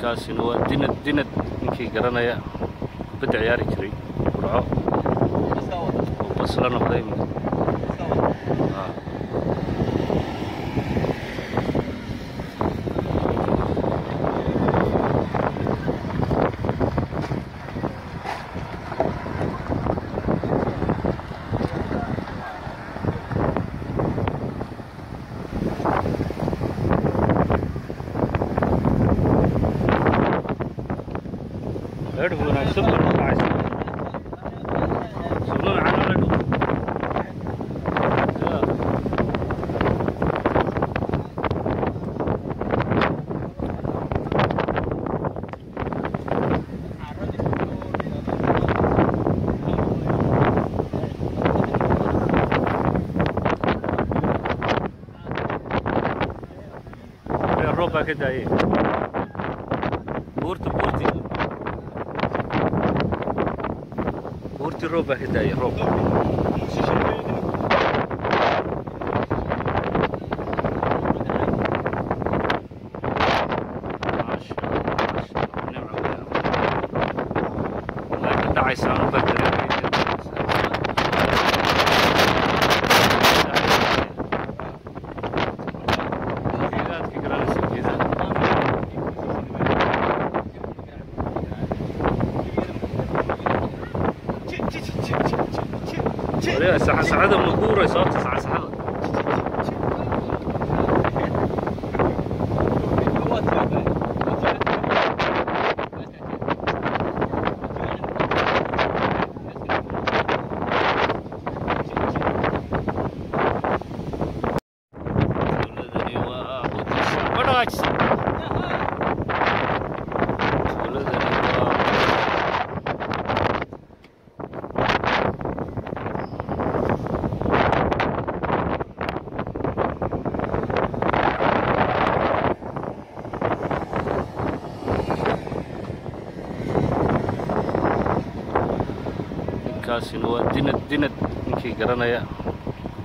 كاسين هو دينت نكي قرنايا بدع عياري جري برعو بس لنا قديم أدونا سبلون عايز سبلون عنا لدو الربع كده ايه بورتي الربع هدايا الربع ماشي نعم لكن دعي سانو بدري سعادة مقورة صوت سعادة كاسين هو دينت نكي قرنايا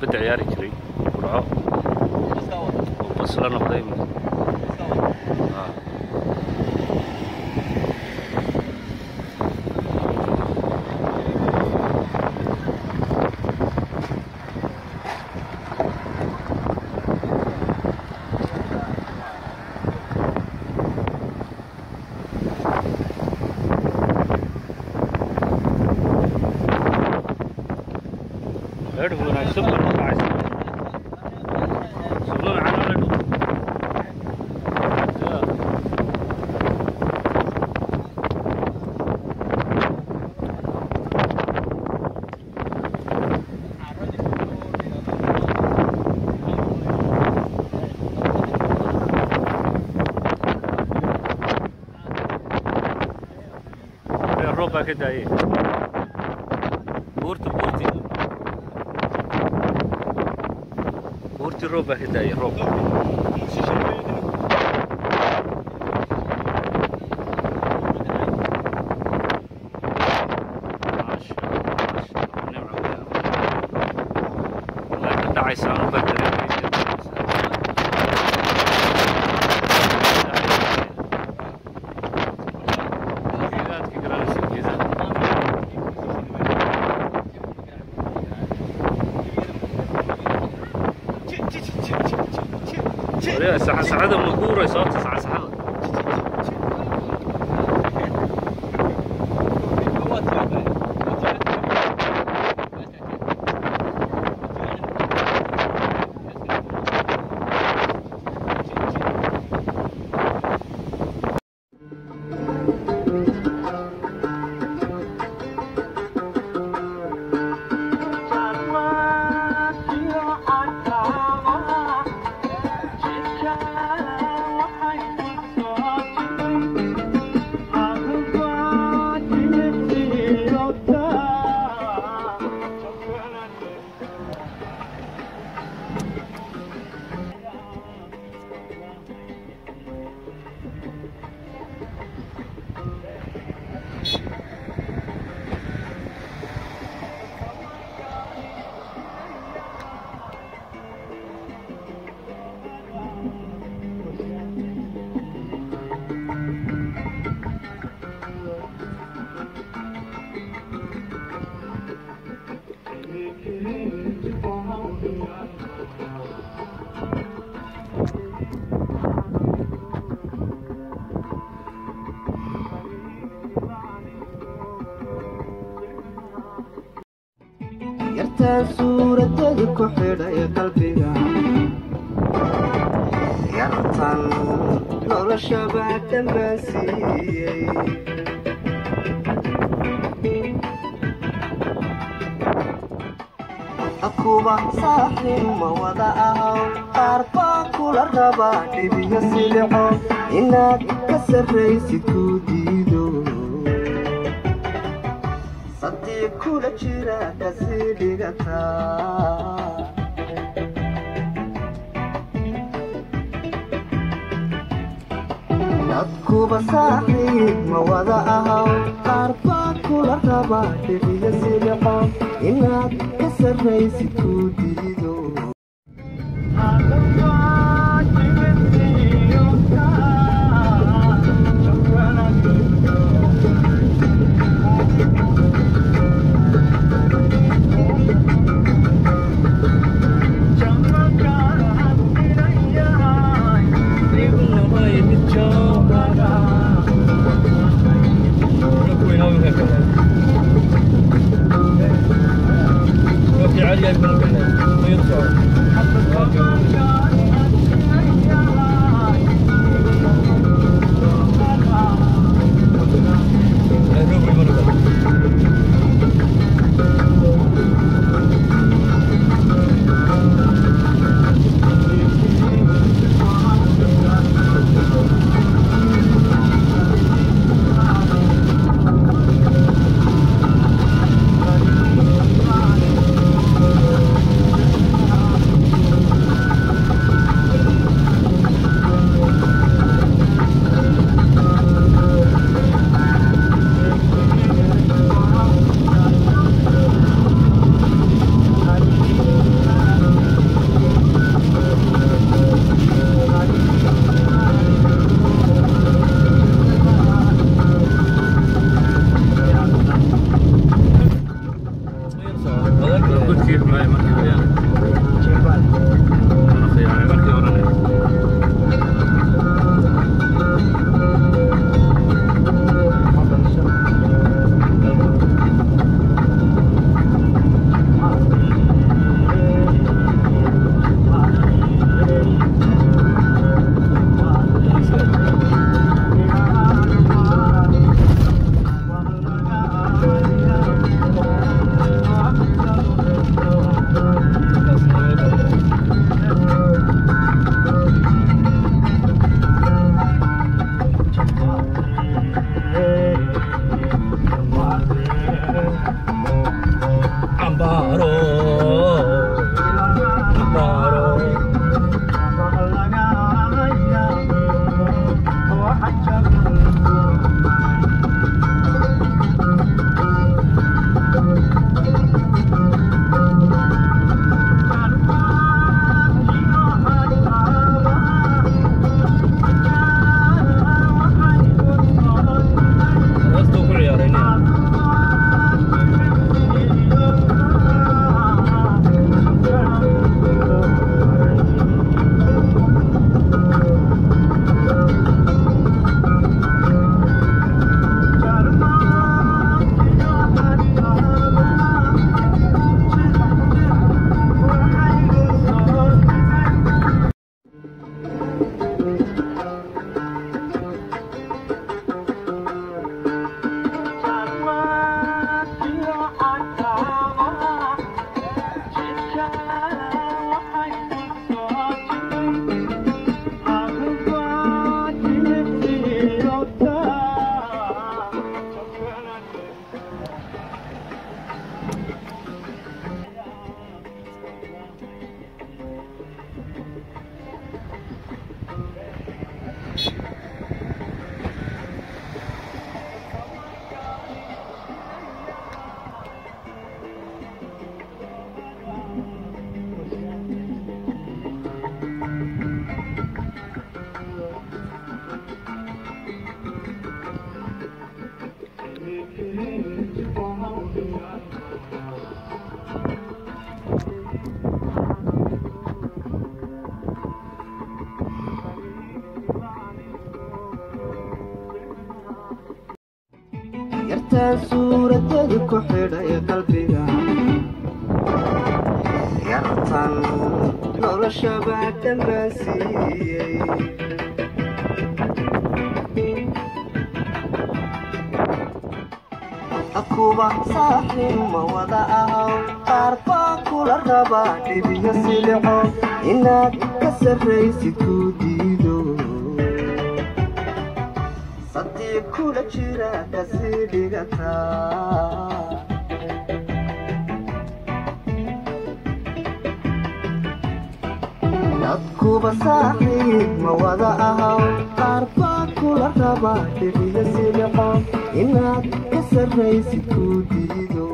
بدع عياري جري برعو بس لنا قديم أدونا سبلون عايز سبلون عنا لدو الربع كده ايه بورتي الربع هدايا الربع ماشي نعم لكن دعي سانو بدري سعادة مقورة صوت سعادة yartaan suuradeeda ku xidhay qalbiga yartaan noloshaba dhammaansiiyey akuba saaxiib ma wada ahaw qaar baa kula raba dhibiyo silixo inaad ka sarraysid ku diido sadii kula jira kasii dhigataa akuba saaxiib ma wada ahaw qaar baa kula raba dhibiyo silixo inaad ka sarraysid ku diido yartaan suuradeeda ku xidhay qalbiga tan noloshaba dhammaansiiyey akuba saaxiib ma wada ahaw qaar baa kula rabaa dhibiyo silico inaad ka sarraysid ku diido sadiiq kula jira kasii dhigataa dadkuba saaxiib ma wada ahaw qaar baa kula rabaa dhibiyo silico inaad ka sarraysid ku diido